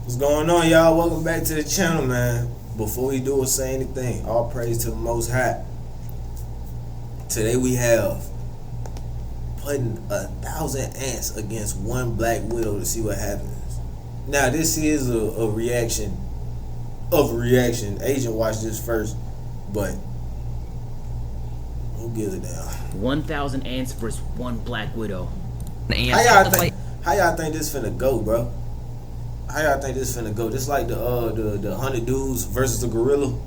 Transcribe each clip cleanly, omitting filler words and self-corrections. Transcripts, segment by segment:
What's going on, y'all? Welcome back to the channel, man. Before we do or say anything, all praise to the Most High. Today we have putting 1,000 ants against one black widow to see what happens. Now, this is a reaction of a reaction. Agent watched this first, but who gives a damn? 1,000 ants versus one black widow. How y'all think this finna go, bro? How y'all think this finna go? Just like the 100 dudes versus the gorilla.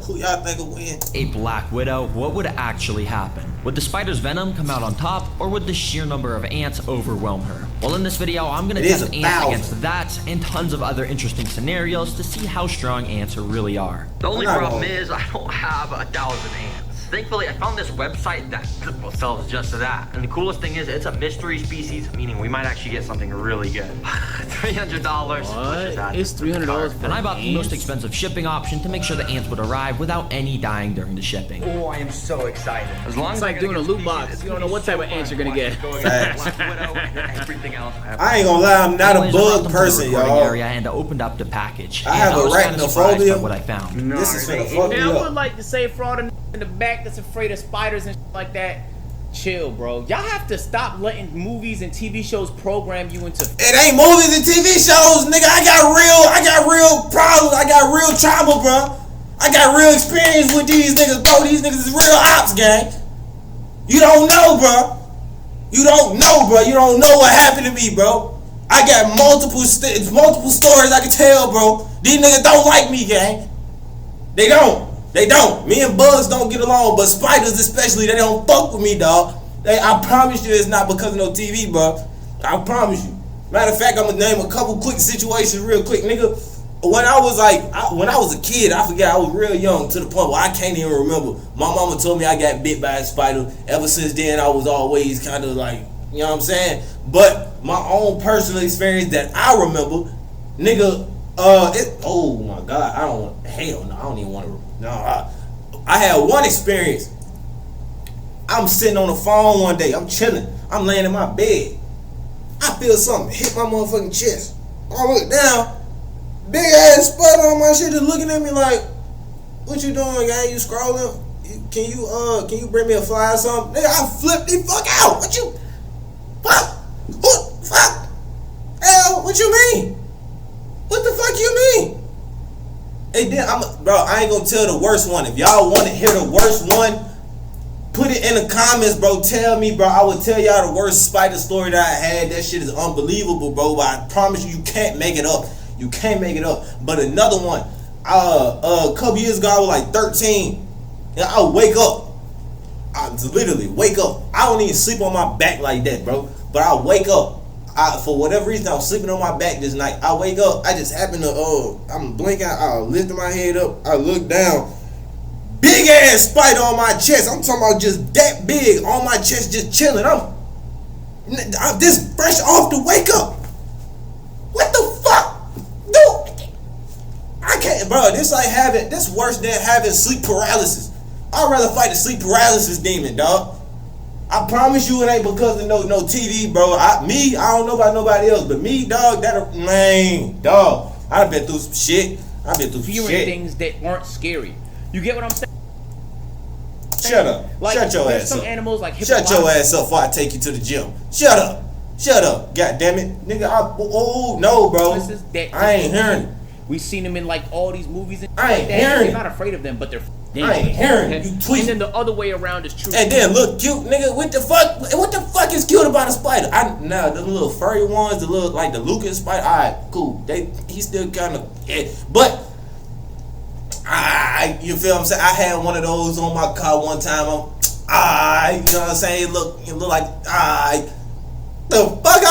Who y'all think will win? A black widow, what would actually happen? Would the spider's venom come out on top, or would the sheer number of ants overwhelm her? Well, in this video, I'm gonna test ants against that and tons of other interesting scenarios to see how strong ants really are. The only problem is I don't have 1,000 ants. Thankfully, I found this website that sells just that. And the coolest thing is, it's a mystery species, meaning we might actually get something really good. $300. What? It's $300 for And I bought the most expensive shipping option to make sure the ants would arrive without any dying during the shipping. Oh, I am so excited. As long as it's like doing a loot box. You don't know what type of ants you're gonna get. Everything else. I ain't gonna lie, I'm not a bug person, y'all. Area and I opened up the package. I have arachnophobia. What I found. This is finna fuck me I up. would like to say for all the in the back that's afraid of spiders and shit like that, chill, bro. Y'all have to stop letting movies and TV shows program you into. It ain't movies and TV shows, nigga. I got real problems. I got real trauma, bro. I got real experience with these niggas, bro. These niggas is real ops, gang. You don't know, bro. You don't know, bro. You don't know what happened to me, bro. I got multiple stories I can tell, bro. These niggas don't like me, gang. They don't. They don't. Me and bugs don't get along, but spiders especially, they don't fuck with me, dog. I promise you it's not because of no TV, bro. I promise you. Matter of fact, I'm gonna name a couple quick situations real quick, nigga. When I was a kid, I forget, I was real young to the point where I can't even remember. My mama told me I got bit by a spider. Ever since then, I was always kind of like, you know what I'm saying? But my own personal experience that I remember, nigga, oh my God, hell no, I don't even want to. No, I had one experience. I'm sitting on the phone one day. I'm chilling. I'm laying in my bed. I feel something hit my motherfucking chest. I look down. Big ass spider on my shit just looking at me like, what you doing, gang? You scrolling? Can you bring me a fly or something? Nigga, I flipped the fuck out. What you? Fuck? What? Fuck? Hell, what you mean? What the fuck you mean? And then bro, I ain't gonna tell the worst one. If y'all want to hear the worst one, put it in the comments, bro. Tell me, bro. I will tell y'all the worst spider story that I had. That shit is unbelievable, bro. But I promise you, you can't make it up. You can't make it up. But another one, a couple years ago, I was like 13. And I wake up. I literally wake up. I don't even sleep on my back like that, bro. But I wake up. For whatever reason, I was sleeping on my back this night. I wake up, I just happen to, I'm blinking, I lift my head up, I look down. Big ass spider on my chest. I'm talking about just that big on my chest, just chilling. I'm just fresh off the wake up. What the fuck? Dude, I can't, bro. This worse than having sleep paralysis. I'd rather fight the sleep paralysis demon, dog. I promise you it ain't because of no TV, bro. I don't know about nobody else, but me, dog, dog. I've been through some shit. I've been through fearing things that aren't scary. You get what I'm saying? Shut up. Like, Shut your ass some up. Animals like shut your ass up before I take you to the gym. Shut up. Shut up. God damn it. Nigga, no, bro. I ain't hearing it. We seen them in like all these movies and I ain't hearing They're not afraid of them, but they're I ain't hearing it. You tweet. And then the other way around is true. And then look cute, nigga. What the fuck is cute about a spider? The little furry ones, the little like the Lucas spider. Alright, cool. He's still kind of but you feel what I'm saying? I had one of those on my car one time. You know what I'm saying? It look like the fuck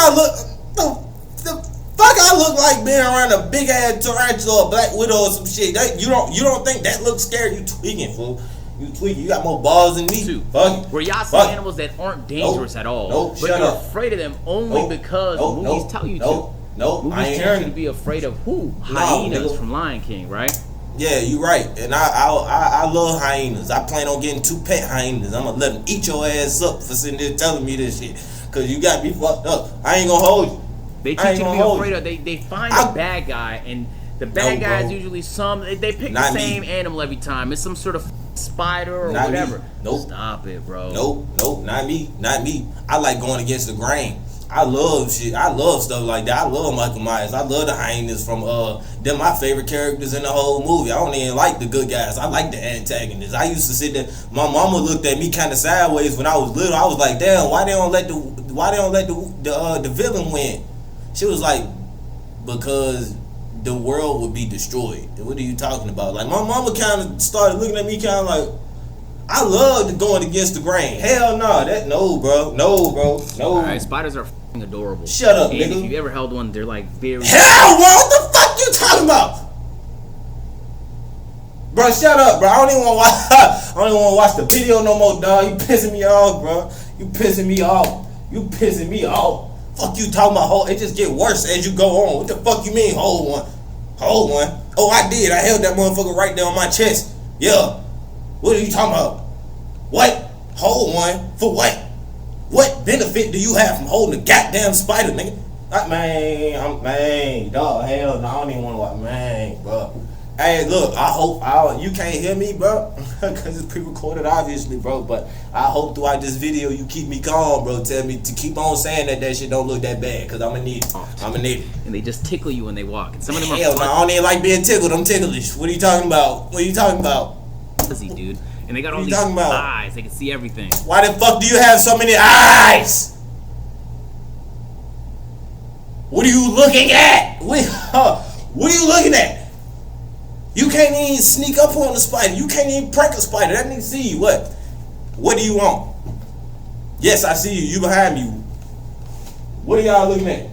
I look like being around a big ass tarantula or a black widow or some shit. You don't think that looks scary? You tweaking, fool. You tweaking. You got more balls than me. Too. Fuck it. Where y'all see animals that aren't dangerous at all, but you're afraid of them only because movies tell you to. Movies tell you to be afraid of who? Hyenas from Lion King, right? Yeah, you right. And I love hyenas. I plan on getting 2 pet hyenas. I'm gonna let them eat your ass up for sitting there telling me this shit. Cause you got me fucked up. I ain't gonna hold you. They teach you to be afraid of. They find a bad guy, and the bad guy is usually they pick the same animal every time. It's some sort of spider or whatever. Nope. Stop it, bro. Nope. Not me. I like going against the grain. I love shit. I love stuff like that. I love Michael Myers. I love the hyenas from they're my favorite characters in the whole movie. I don't even like the good guys. I like the antagonists. I used to sit there. My mama looked at me kind of sideways when I was little. I was like, damn, why they don't let the villain win? She was like, because the world would be destroyed. What are you talking about? Like, my mama kind of started looking at me kind of like, I love going against the grain. Hell no, no, bro. Alright, spiders are f***ing adorable. Shut up, and nigga. if you ever held one, they're like very... Hell, bro, what the fuck you talking about? Bro, shut up, bro. I don't even want to watch the video no more, dog. You pissing me off, bro. You pissing me off. Fuck you talking about, it just get worse as you go on. What the fuck you mean, hold one? Oh, I did. I held that motherfucker right there on my chest. Yeah. What are you talking about? What? Hold one? For what? What benefit do you have from holding a goddamn spider, nigga? Man, dog, hell no, I don't even want to watch, man, bro. Hey, look, I hope you can't hear me, bro, because it's pre-recorded, obviously, bro, but I hope throughout this video you keep me calm, bro. Tell me to keep on saying that shit don't look that bad, because I'm going to need it. And they just tickle you when they walk. And some of them hell no, I don't even like being tickled. I'm ticklish. What are you talking about? Fuzzy, dude. And they got all these eyes. They can see everything. Why the fuck do you have so many eyes? What are you looking at? What are you looking at? You can't even sneak up on the spider. You can't even prank a spider. That nigga see you. What do you want? Yes, I see you. You behind me. What are y'all looking at?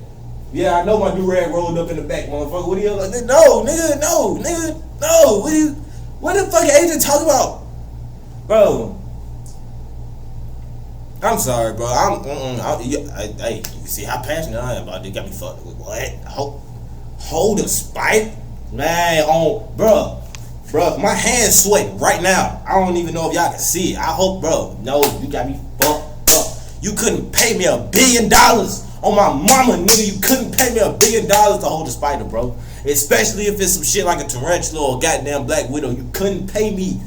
Yeah, I know my do-rag rolled up in the back, motherfucker. What are y'all like? No. What the fuck agent talking about? Bro, I'm sorry, bro. Hey, you see how passionate I am about this? Got me fucked with what? Hold a spider? Man, bro, my hand's sweating right now. I don't even know if y'all can see it. I hope, bro. No, you got me fucked up. You couldn't pay me $1 billion on my mama, nigga. You couldn't pay me $1 billion to hold a spider, bro. Especially if it's some shit like a tarantula or a goddamn black widow. You couldn't pay me.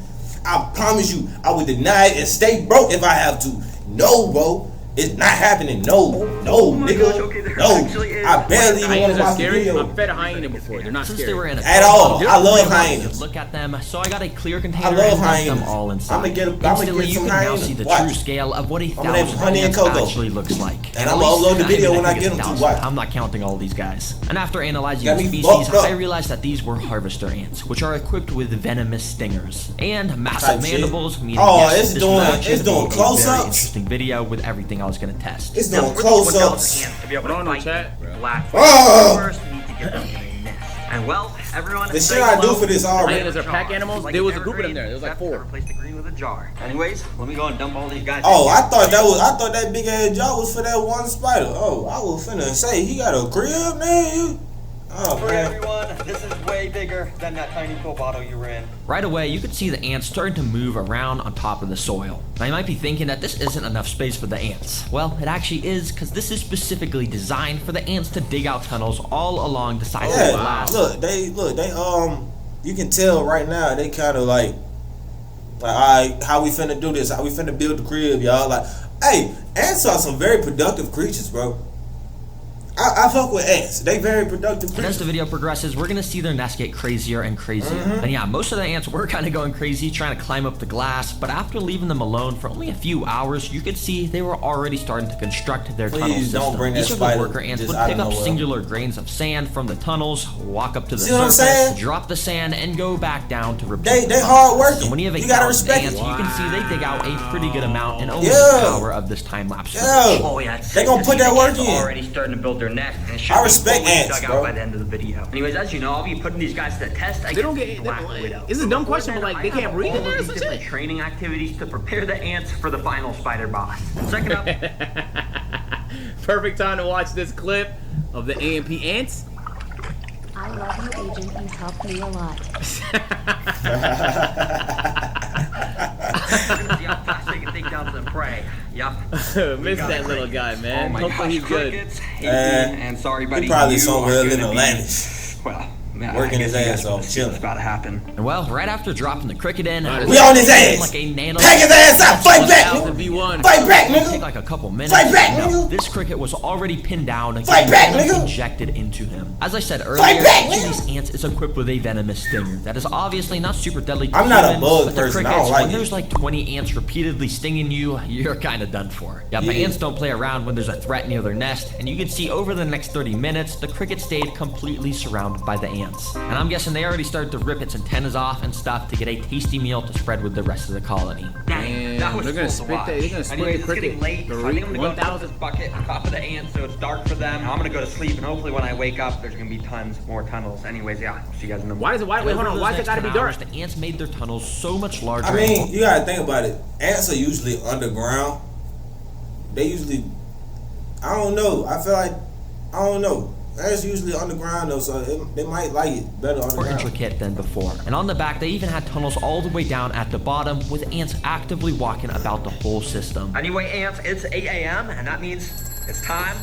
I promise you, I would deny it and stay broke if I have to. No, bro. It's not happening. No, nigga. Gosh, okay, No. I barely even want to watch the video. I've fed a hyena before. They're not Since scary. they were in at all. I love hyenas. Look at them. So I got a clear container I love and dumped hyenas. them all inside. I'm gonna get Instantly, you some can now hyenas. see the Watch. true scale of what a I'm gonna have 1,000 honey and ants cocoa. actually looks like. And I'm gonna upload the video when I get them to watch. I'm not counting all these guys. And after analyzing Got the me species, fucked up. I realized that these were harvester ants, which are equipped with venomous stingers and massive Type shit. mandibles. Meaning Oh, yes, it's this doing- was actually it's gonna doing be a very close-ups. interesting video with everything I was gonna test. It's doing close-ups. To be able Put on to the fight chat, bro. black Oh! first, we need to get them in a nest. And well, everyone. The shit I do for this already. Hyenas are pack animals. There was a group of them there. There was like 4. Replace the green with a jar. Anyways, let me go and dump all these guys. Oh, I thought that big ass jaw was for that one spider. Oh, I was finna say he got a crib, man. Oh, Sorry, man. everyone. This is way bigger than that tiny pill bottle you were in. Right away, you could see the ants starting to move around on top of the soil. Now, you might be thinking that this isn't enough space for the ants. Well, it actually is, because this is specifically designed for the ants to dig out tunnels all along the sides of the Yeah, glass. they you can tell right now they kind of like alright, how we finna do this? How we finna build the crib, y'all? Like, hey, ants are some very productive creatures, bro. I fuck with ants. They very productive And as creatures. the video progresses, we're gonna see their nests get crazier and crazier. And yeah, most of the ants were kind of going crazy trying to climb up the glass, but after leaving them alone for only a few hours, you could see they were already starting to construct their tunnel Please system. don't bring that Each of the spider worker ants just would out pick of up nowhere. singular grains of sand from the tunnels, walk up to the See what I'm surface, saying? drop the sand, and go back down to repeat. They hard working. So when you have a You gotta thousand respect ants, it. you can see they dig out a pretty good amount in only Yeah. an hour of this time lapse. Yeah. Oh yeah, They gonna put that work in. Already starting to build their nest. And it should I be respect fully ants, dug bro. out by the end of the video. Anyways, as you know, I'll be putting these guys to the test. They don't get. Black Widow. It's a dumb Before question, but then, like they I have can't breathe in all there or of some these different shit. training activities to prepare the ants for the final spider boss. Second up. Perfect time to watch this clip of the AMP ants. I love you, Agent. You helped me a lot. We're gonna see how fast they can take down some prey. Yep. Miss that little guy, man. Hopefully he's good. And sorry, buddy. He probably somewhere in Atlantis. Well, man, working his ass off, chilling. What's about to happen? And well, right after dropping the cricket in, we on his ass. Like a nano Pack his ass out. Fight back, nigga. Fight back, nigga. Take like a couple minutes. Fight back, nigga. This cricket was already pinned down and Fight back, nigga. injected into him. As I said earlier, Fight back, each of these ants is equipped with a venomous stinger that is obviously not super deadly to I'm not a humans, bug but to person. I crickets, don't like when it. there's like 20 ants repeatedly stinging you, you're kind of done for. Yeah, but ants don't play around when there's a threat near their nest, and you can see over the next 30 minutes, the cricket stayed completely surrounded by the ants. And I'm guessing they already started to rip its antennas off and stuff to get a tasty meal to spread with the rest of the colony. Dang, that was they're gonna split that. They're gonna split the cricket. Late, so I think I'm gonna go down this bucket on top of the ants so it's dark for them. I'm gonna go to sleep, and hopefully when I wake up, there's gonna be tons more tunnels. Anyways, yeah, I'll see you guys in the morning. Wait, hold on. Why is it gotta be dark? The ants made their tunnels so much larger. I mean, you gotta think about it. Ants are usually underground. They usually, I don't know. I feel like, I don't know. Ants usually underground though, so they might like it better underground. More intricate than before. And on the back, they even had tunnels all the way down at the bottom, with ants actively walking about the whole system. Anyway, ants, it's 8 a.m. and that means it's time.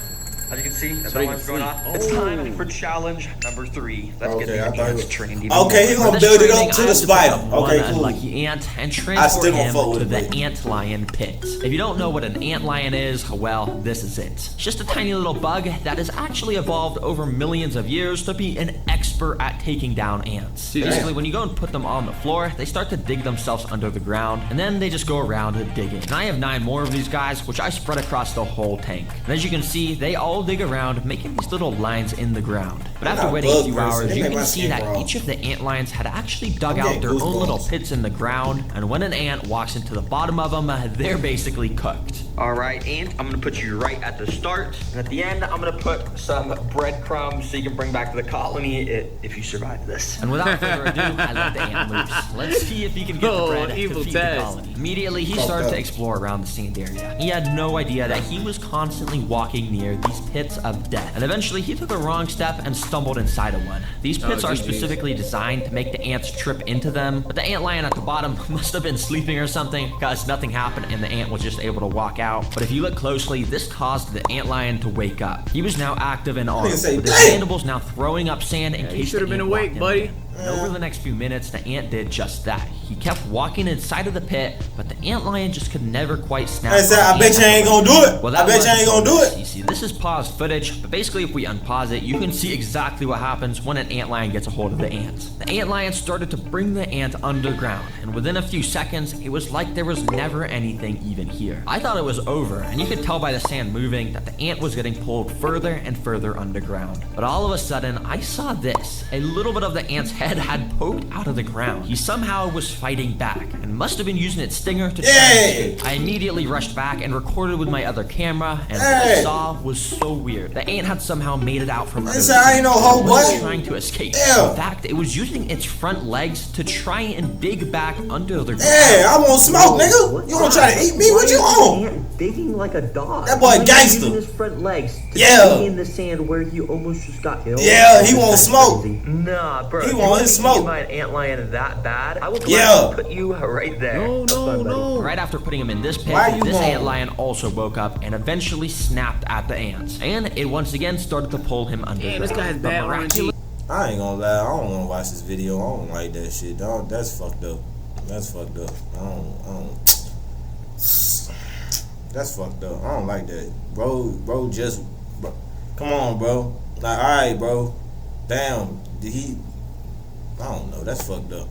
As you can see, that's So what's going on. It's time for challenge number 3. Let's get the ants trained. Okay, he's gonna build it up to the spider. Okay, cool. Lucky ant and transport him to the ant lion pit. If you don't know what an ant lion is, well, this is it. It's just a tiny little bug that has actually evolved over millions of years to be an expert at taking down ants. Basically, when you go and put them on the floor, they start to dig themselves under the ground, and then they just go around digging. And I have 9 more of these guys, which I spread across the whole tank. And as you can see, they all dig around, making these little lines in the ground. But after waiting a few hours, you can see that each of the ant lions had actually dug out their own little pits in the ground, and when an ant walks into the bottom of them, they're basically cooked. Alright, ant, I'm gonna put you right at the start, and at the end, I'm gonna put some breadcrumbs so you can bring back to the colony if you survive this. And without further ado, I let the ant loose. Let's see if he can get the bread to feed the colony. Immediately, he started to explore around the sand area. He had no idea that he was constantly walking near these pits of death. And eventually, he took a wrong step and stumbled inside of one. These pits are specifically designed to make the ants trip into them, but the ant lion at the bottom must have been sleeping or something, because nothing happened and the ant was just able to walk out. But if you look closely, this caused the ant lion to wake up. He was now active and armed, with his mandibles now throwing up sand in case should have been awake, buddy. And over the next few minutes, the ant did just that. He kept walking inside of the pit, but the ant lion just could never quite snap. I bet you ain't gonna do it. Well, I bet you ain't gonna do it. You see, this is paused footage, but basically if we unpause it, you can see exactly what happens when an ant lion gets a hold of the ant. The ant lion started to bring the ant underground, and within a few seconds, it was like there was never anything even here. I thought it was over, and you could tell by the sand moving that the ant was getting pulled further and further underground. But all of a sudden, I saw this. A little bit of the ant's head had poked out of the ground. He somehow was fighting back, and must have been using its stinger to try to escape. I immediately rushed back and recorded with my other camera, and what I saw was so weird. The ant had somehow made it out from under I ain't no hoe, boy. trying to escape. Yeah. In fact, it was using its front legs to try and dig back under the ground. Hey, I want smoke, nigga. You wanna try to eat me? What you on? Digging like a dog. That boy gangster. Using his front legs to Yeah. dig in the sand where he almost just got killed. Yeah, he want smoke. Nah, bro. He want his smoke. By an ant lion that bad, I would put you right there. No. Right after putting him in this pit, Why you this wrong? ant lion also woke up and eventually snapped at the ants. And it once again started to pull him under. Damn, this guy has bad RNG. I ain't gonna lie, I don't wanna watch this video. I don't like that shit, dog. That's fucked up. That's fucked up. I don't. That's fucked up. I don't like that. Bro, come on, bro. Like, alright, bro. Damn. I don't know. That's fucked up.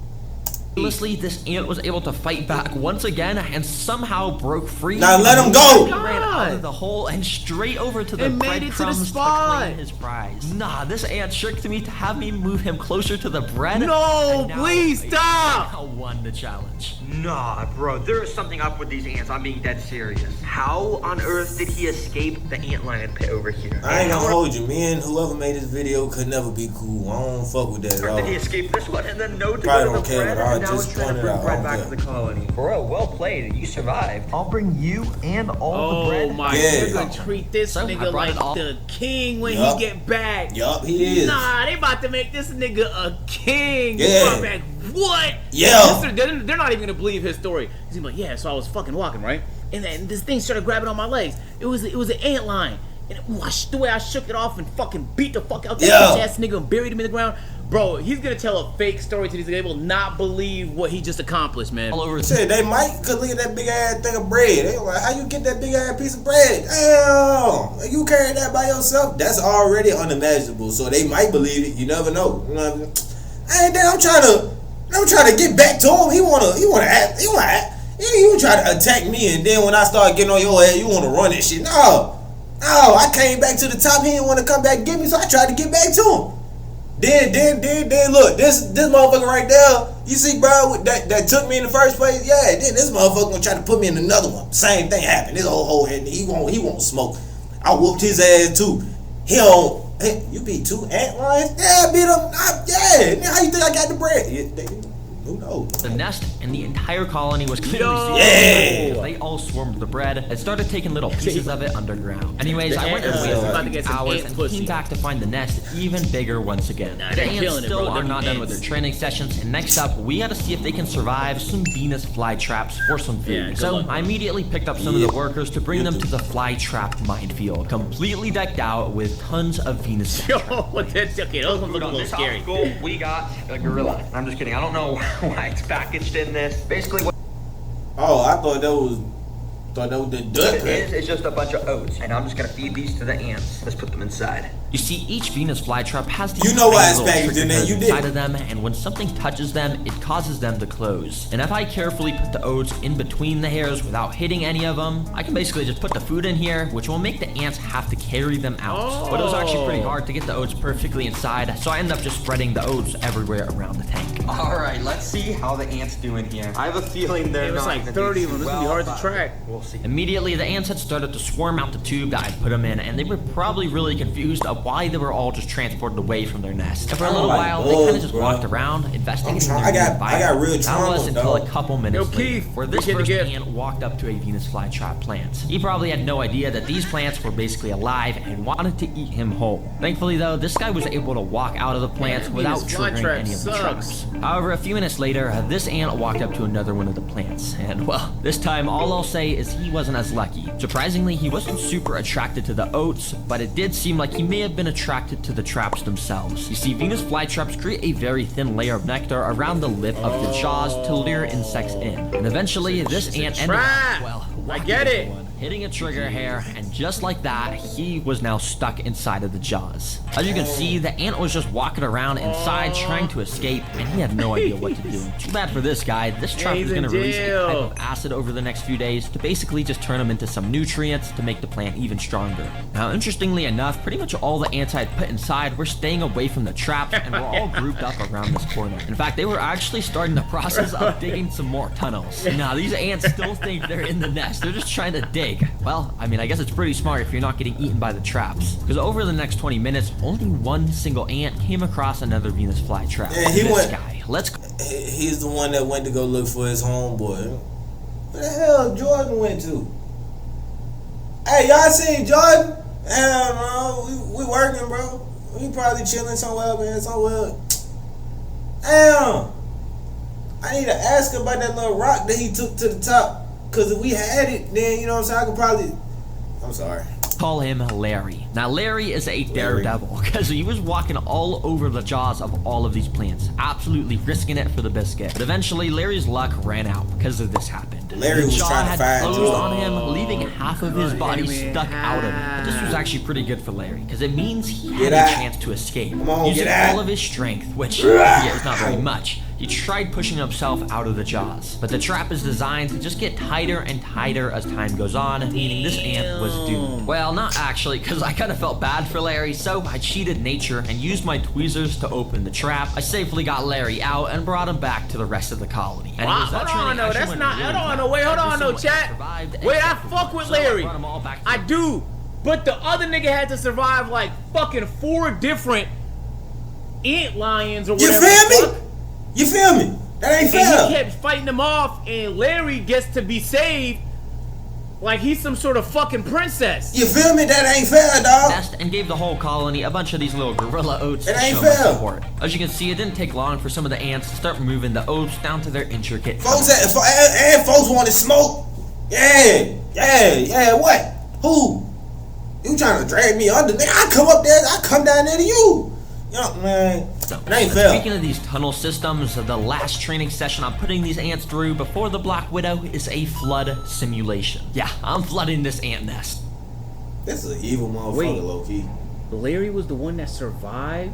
Miraculously, this ant was able to fight back once again and somehow broke free. Now let him go! He ran out of the hole and straight over to the breadcrumbs to claim his prize. Nah, this ant tricked me to have me move him closer to the bread. No, please stop! I won the challenge. Nah, bro, there is something up with these ants. I'm being dead serious. How on earth did he escape the ant lion pit over here? I ain't gonna hold you. Me and whoever made this video could never be cool. I don't fuck with that at all. Did he escape this one and then no to Probably go to don't the care, bread? but I And now just he's trying to pointed bring out. bread I back don't to the colony. Bro, well played. You survived. I'll bring you and all the bread. Oh my Yeah. god, gonna treat this So, I nigga brought like it all. the king when Yup. he get back. Yup, he is. Nah, they about to make this nigga a king. Yeah. Brought back what? Yeah. They're not even gonna believe his story. He's gonna be like, yeah, so I was fucking walking, right? and then this thing started grabbing on my legs. It was an ant lion. And the way I shook it off and fucking beat the fuck out that ass nigga and buried him in the ground. Bro, he's gonna tell a fake story to these niggas. They will not believe what he just accomplished, man. All over. Shit, they might could look at that big ass thing of bread. They like, how you get that big ass piece of bread? Damn, you carry that by yourself? That's already unimaginable. So they might believe it. You never know. You know what I mean? And then I'm trying to get back to him. He wanna try to attack me, and then when I start getting on your head, you wanna run and shit. No, I came back to the top. He didn't want to come back and get me, so I tried to get back to him. Then look, this motherfucker right there, you see, bro, that took me in the first place. Yeah, then this motherfucker gonna try to put me in another one. Same thing happened. This whole head, he won't smoke. I whooped his ass too. You beat 2 ant lions? Yeah, I beat him. Yeah. Now how you think I got the bread? Who knows? The nest and the entire colony was clearly they all swarmed the bread and started taking little pieces of it underground. Anyways, I went and waited for hours and came back to find the nest even bigger once again. The ants still are not done with their training sessions, and next up, we gotta see if they can survive some Venus flytraps for some food. So I immediately picked up some of the workers to bring them to the flytrap minefield, completely decked out with tons of Venus flytraps. Okay, those ones look a little scary. We got a gorilla. I'm just kidding. I don't know why it's packaged in this. Basically what I thought that was the duck. It is, it's just a bunch of oats, and I'm just gonna feed these to the ants. Let's put them inside. You see, each Venus flytrap has these inside of them, and when something touches them, it causes them to close. And if I carefully put the oats in between the hairs without hitting any of them, I can basically just put the food in here, which will make the ants have to carry them out. But it was actually pretty hard to get the oats perfectly inside, so I ended up just spreading the oats everywhere around the tank. Alright, let's see how the ants do in here. I have a feeling they're not like 30 of them. This is gonna be hard to track. We'll see. Immediately, the ants had started to swarm out the tube that I put them in, and they were probably really confused of why they were all just transported away from their nest. And for a little while, they kind of just walked around, investigating their environment. I got real trauma, that was until a couple minutes later, Keith, where this first ant walked up to a Venus flytrap plant. He probably had no idea that these plants were basically alive and wanted to eat him whole. Thankfully, though, this guy was able to walk out of the plants without triggering any of the traps. However, a few minutes later, this ant walked up to another one of the plants, and well, this time all I'll say is he wasn't as lucky. Surprisingly, he wasn't super attracted to the oats, but it did seem like he may have been attracted to the traps themselves. You see, Venus flytraps create a very thin layer of nectar around the lip of the jaws to lure insects in. And eventually, this ant ended up, well, I get it. Hitting a trigger hair, and just like that, he was now stuck inside of the jaws. As you can see, the ant was just walking around inside trying to escape, and he had no idea what to do. Too bad for this guy. This trap is going to release a type of acid over the next few days to basically just turn him into some nutrients to make the plant even stronger. Now, interestingly enough, pretty much all the ants I had put inside were staying away from the traps, and were all grouped up around this corner. In fact, they were actually starting the process of digging some more tunnels. Now, these ants still think they're in the nest. They're just trying to dig. Well, I mean, I guess it's pretty smart if you're not getting eaten by the traps. Because over the next 20 minutes, only one single ant came across another Venus flytrap. Yeah, he's the one that went to go look for his homeboy. Where the hell Jordan went to? Hey, y'all seen Jordan? Hell no, we working, bro. We probably chilling somewhere, man. Somewhere. Damn. I need to ask about that little rock that he took to the top. Cause if we had it, then you know what I'm saying, I could probably. I'm sorry. Call him Larry. Now Larry is a daredevil because he was walking all over the jaws of all of these plants, absolutely risking it for the biscuit. But eventually Larry's luck ran out because of this happened. Larry was trying to find closed on him, leaving half of his body stuck out of it. But this was actually pretty good for Larry because it means he had a chance to escape. Using all of his strength, which is not very much. He tried pushing himself out of the jaws, but the trap is designed to just get tighter and tighter as time goes on, meaning this ant was doomed. Well, not actually, because I kind of felt bad for Larry, so I cheated nature and used my tweezers to open the trap. I safely got Larry out and brought him back to the rest of the colony. And hold on, no, that's not, hold on, no, chat. Wait, I fuck with Larry. I do, but the other nigga had to survive like fucking 4 different ant lions or whatever. You feel me? You feel me? That ain't fair. And he kept fighting them off, and Larry gets to be saved like he's some sort of fucking princess. You feel me? That ain't fair, dog. And gave the whole colony a bunch of these little gorilla oats to show my support. As you can see, it didn't take long for some of the ants to start moving the oats down to their intricate folks and folks wanted smoke. Yeah, what? Who? You trying to drag me under? Nigga, I come up there, I come down there to you. Yo, man, it ain't fair. Speaking of these tunnel systems, the last training session I'm putting these ants through before the Black Widow is a flood simulation. Yeah, I'm flooding this ant nest. This is an evil motherfucker, low-key. Larry was the one that survived?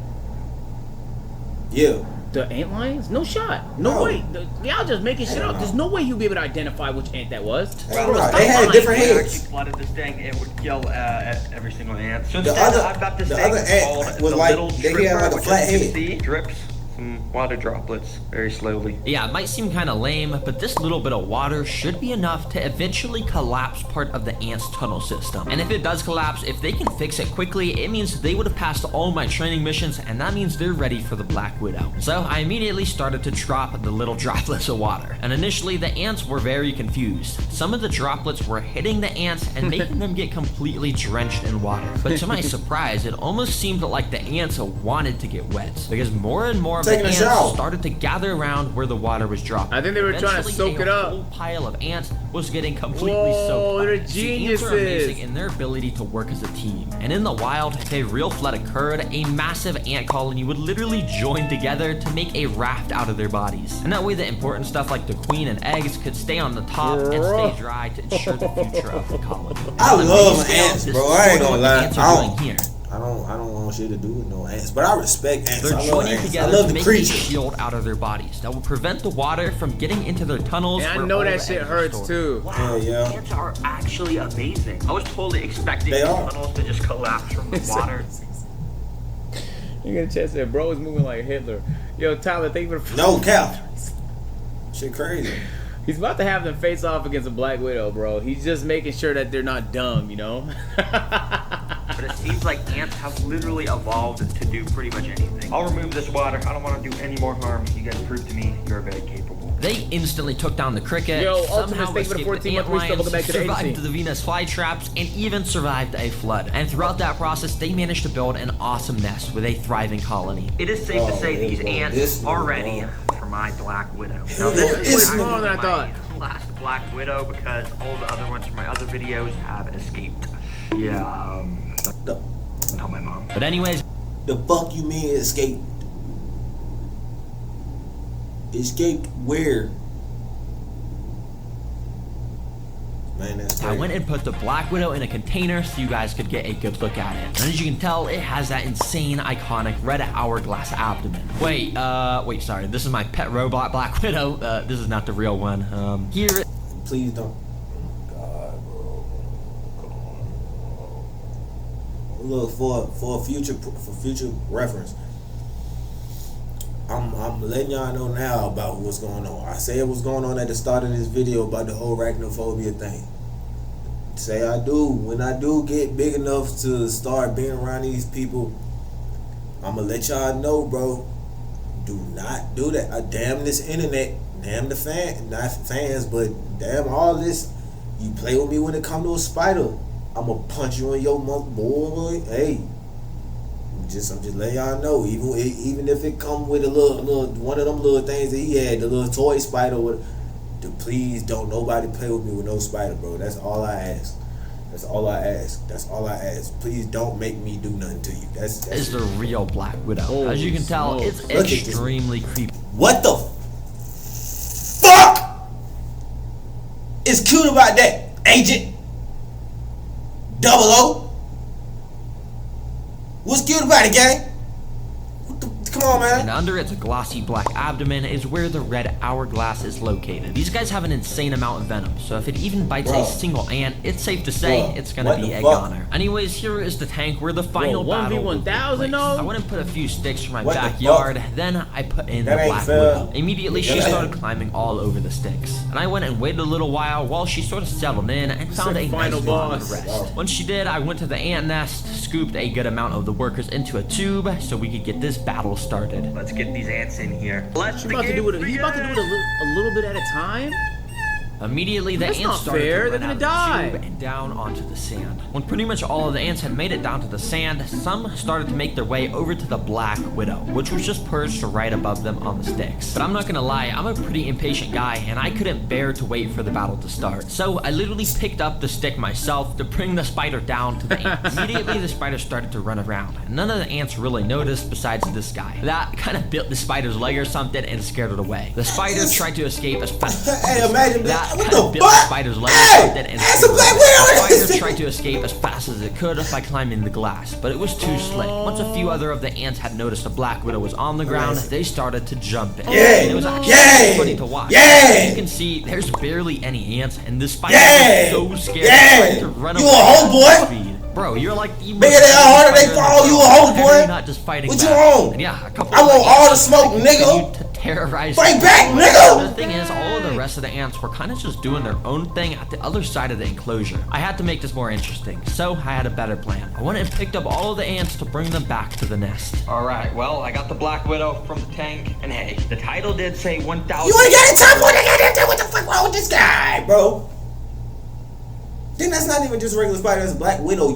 Yeah. The ant lions? No shot. No way. Y'all just making shit up. There's no way he'll be able to identify which ant that was. Bro, they had different heads. If I actually flooded this thing, it would yell at every single ant. So The instead, other- I've got this the thing other ant called was the like- little they had dripper, like a which flat as you can head. see, drips some water droplets very slowly. Yeah, it might seem kind of lame, but this little bit of water should be enough to eventually collapse part of the ants' tunnel system. And if it does collapse, if they can fix it quickly, it means they would have passed all my training missions, and that means they're ready for the Black Widow. So I immediately started to drop the little droplets of water. And initially, the ants were very confused. Some of the droplets were hitting the ants and making them get completely drenched in water. But to my surprise, it almost seemed like the ants wanted to get wet, because more and more of the ants started to gather around where the water was dropping. I think they were trying to soak it up. A whole pile of ants was getting completely Whoa, soaked. they're See, ants are geniuses. amazing in their ability to work as a team. And in the wild, if a real flood occurred, a massive ant colony would literally join together to make a raft out of their bodies. And that way the important stuff like the queen and eggs could stay on the top and stay dry to ensure the future of the colony. I On a love big scale, ants, this bro. is I ain't sort of gonna what the lie. ants are doing here. I don't want shit to do with no ants, but I respect ants. They're I love joining ants. I together love to the make a creatures. shield out of their bodies that will prevent the water from getting into their tunnels. Yeah, I where know all that the shit eggs are hurts stored. too. Wow, yeah. ants are actually amazing. I was totally expecting They the are. tunnels to just collapse from the water. You get a chance that bro is moving like Hitler. Yo, Tyler, thank you for the No cap. Shit crazy. He's about to have them face off against a Black Widow, bro. He's just making sure that they're not dumb, you know? But it seems like ants have literally evolved to do pretty much anything. I'll remove this water. I don't want to do any more harm. You guys prove to me you're very capable. They instantly took down the cricket, Yo, somehow Ultimate, thank you for the escaped the 14 ant month welcome lions, back to the survived agency. the Venus flytraps, and even survived a flood. And throughout that process, they managed to build an awesome nest with a thriving colony. It is safe to say there these you go. ants This are one, ready bro. for my Black Widow. It's Now this is smaller than I my thought. last Black Widow because all the other ones from my other videos have escaped. Yeah, tell my mom. But anyways, The fuck you mean escaped? Escaped where? Man, that's I crazy. went and put the Black Widow in a container so you guys could get a good look at it. And as you can tell, it has that insane, iconic red hourglass abdomen. Wait, sorry. This is my pet robot Black Widow. This is not the real one. Here. Please don't. Oh my God, bro. Come on. Look for future reference. I'm letting y'all know now about what's going on. I said what's going on at the start of this video about the whole arachnophobia thing. Say I do. When I do get big enough to start being around these people, I'm gonna let y'all know, bro. Do not do that. Damn this internet. Damn the not fans, but damn all this. You play with me when it come to a spider, I'm gonna punch you in your mouth, boy. Hey. I'm just letting y'all know, even if it come with a little one of them little things that he had, the little toy spider with, please don't nobody play with me with no spider, bro. That's all I ask. That's all I ask. That's all I ask. Please don't make me do nothing to you. That's Is the real Black Widow. Holy As you can tell, smokes. it's Look at this. extremely creepy. What the fuck is cute about that, Agent 00? What's cute about it, gang? Come on, man. And under its glossy black abdomen is where the red hourglass is located. These guys have an insane amount of venom, so if it even bites Bro. a single ant, it's safe to say Bro, it's gonna what be the a fuck? goner. Anyways, here is the tank where the final Bro, battle will take 1v1000 place. though? I went and put a few sticks from my What the backyard, then I put in That the ain't Black fair. Widow. Immediately she Yeah. started climbing all over the sticks, and I went and waited a little while she sort of settled in and found the a final nice spot to boss. rest. Once she did, I went to the ant nest, scooped a good amount of the workers into a tube so we could get this battle started. Let's get these ants in here. Let's He's about to do it a little bit at a time. Immediately, the That's ants not started fair. to They're run gonna out of die. the tube and down onto the sand. When pretty much all of the ants had made it down to the sand, some started to make their way over to the Black Widow, which was just perched right above them on the sticks. But I'm not gonna lie, I'm a pretty impatient guy, and I couldn't bear to wait for the battle to start. So I literally picked up the stick myself to bring the spider down to the ant. Immediately, the spider started to run around, and none of the ants really noticed besides this guy. That kind of bit the spider's leg or something and scared it away. The spider tried to escape as fast Hey, imagine that. What Kind of the bit the fuck? spider's leg Hey, or something and that's scared a it Black away. Widow. The spider tried to escape as fast as it could by climbing the glass, but it was too slick. Once a few other of the ants had noticed the Black Widow was on the ground, they started to jump in. Yeah. And it was actually Yeah. funny to watch. Yeah. You can see there's barely any ants, and the spider Yeah. was so scared Yeah. trying to run You away a hoe, at boy. speed. Bro, you're like you Bigger than how harder they fall, you a hoe, boy. You're not just fighting What you back. want? And yeah, a couple I of want the all the ants smoke, nigga. continued to terrorize Fight the back, people. nigga. The thing is, all of the rest of the ants were kind of just doing their own thing at the other side of the enclosure. I had to make this more interesting, so I had a better plan. I went and picked up all of the ants to bring them back to the nest. Alright, well, I got the Black Widow from the tank, and hey, the title did say 1,000. You ain't got time for that. What the fuck wrong with this guy, bro? Then that's not even just a regular spider. That's a Black Widow.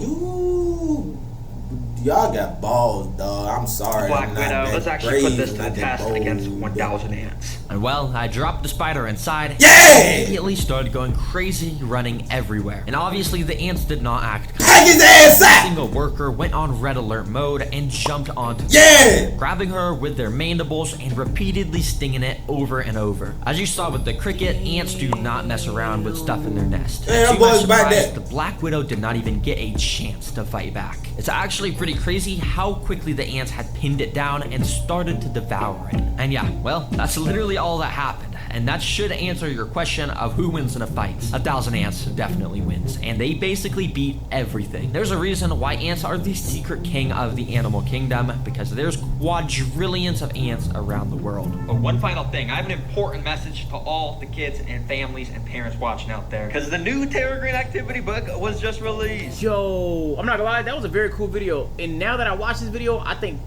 Y'all got balls, dog. I'm sorry. Black I'm not Widow. that Let's actually brave, put this to the not that test bold, against dog. 1,000 ants. And well, I dropped the spider inside. Yeah! And immediately started going crazy, running everywhere. And obviously, the ants did not act calm. Hack his ass Every out! single worker went on red alert mode and jumped onto Yeah! grabbing her with their mandibles and repeatedly stinging it over and over. As you saw with the cricket, ants do not mess around with stuff in their nest. Yeah, To them my boys back surprise, there. the Black Widow did not even get a chance to fight back. It's actually pretty crazy how quickly the ants had pinned it down and started to devour it. And yeah, well, that's literally all that happened. And that should answer your question of who wins in a fight. 1,000 ants definitely wins, and they basically beat everything. There's a reason why ants are the secret king of the animal kingdom, because there's quadrillions of ants around the world. But one final thing, I have an important message to all the kids and families and parents watching out there. Because the new Terra Green activity book was just released. Yo, I'm not gonna lie, that was a very cool video. And now that I watch this video, I think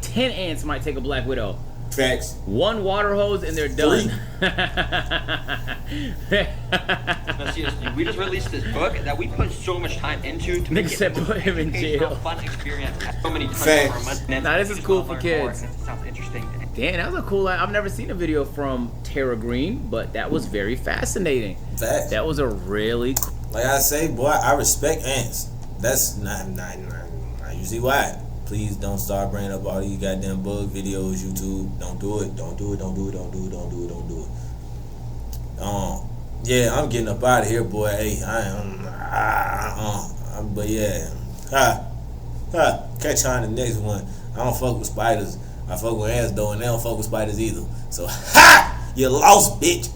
10 ants might take a Black Widow. Facts. One water hose and they're done. No, seriously, we just released this book that we put so much time into to make Nigga it said put him in educational, jail. fun experience. So many times Facts. over a month. Nah, this is cool for Learn kids. more, and it sounds interesting. Damn, that was a cool. I've never seen a video from Terra Green, but that was very fascinating. Facts. That was a really cool. Like I say, boy, I respect ants. That's not usually why. Please don't start bringing up all these goddamn bug videos, YouTube. Don't do it. Don't do it. Don't do it. Don't do it. Don't do it. Don't do it. Yeah, I'm getting up out of here, boy. Hey, but yeah. Catch you on the next one. I don't fuck with spiders. I fuck with ants though, and they don't fuck with spiders either. So, you lost, bitch.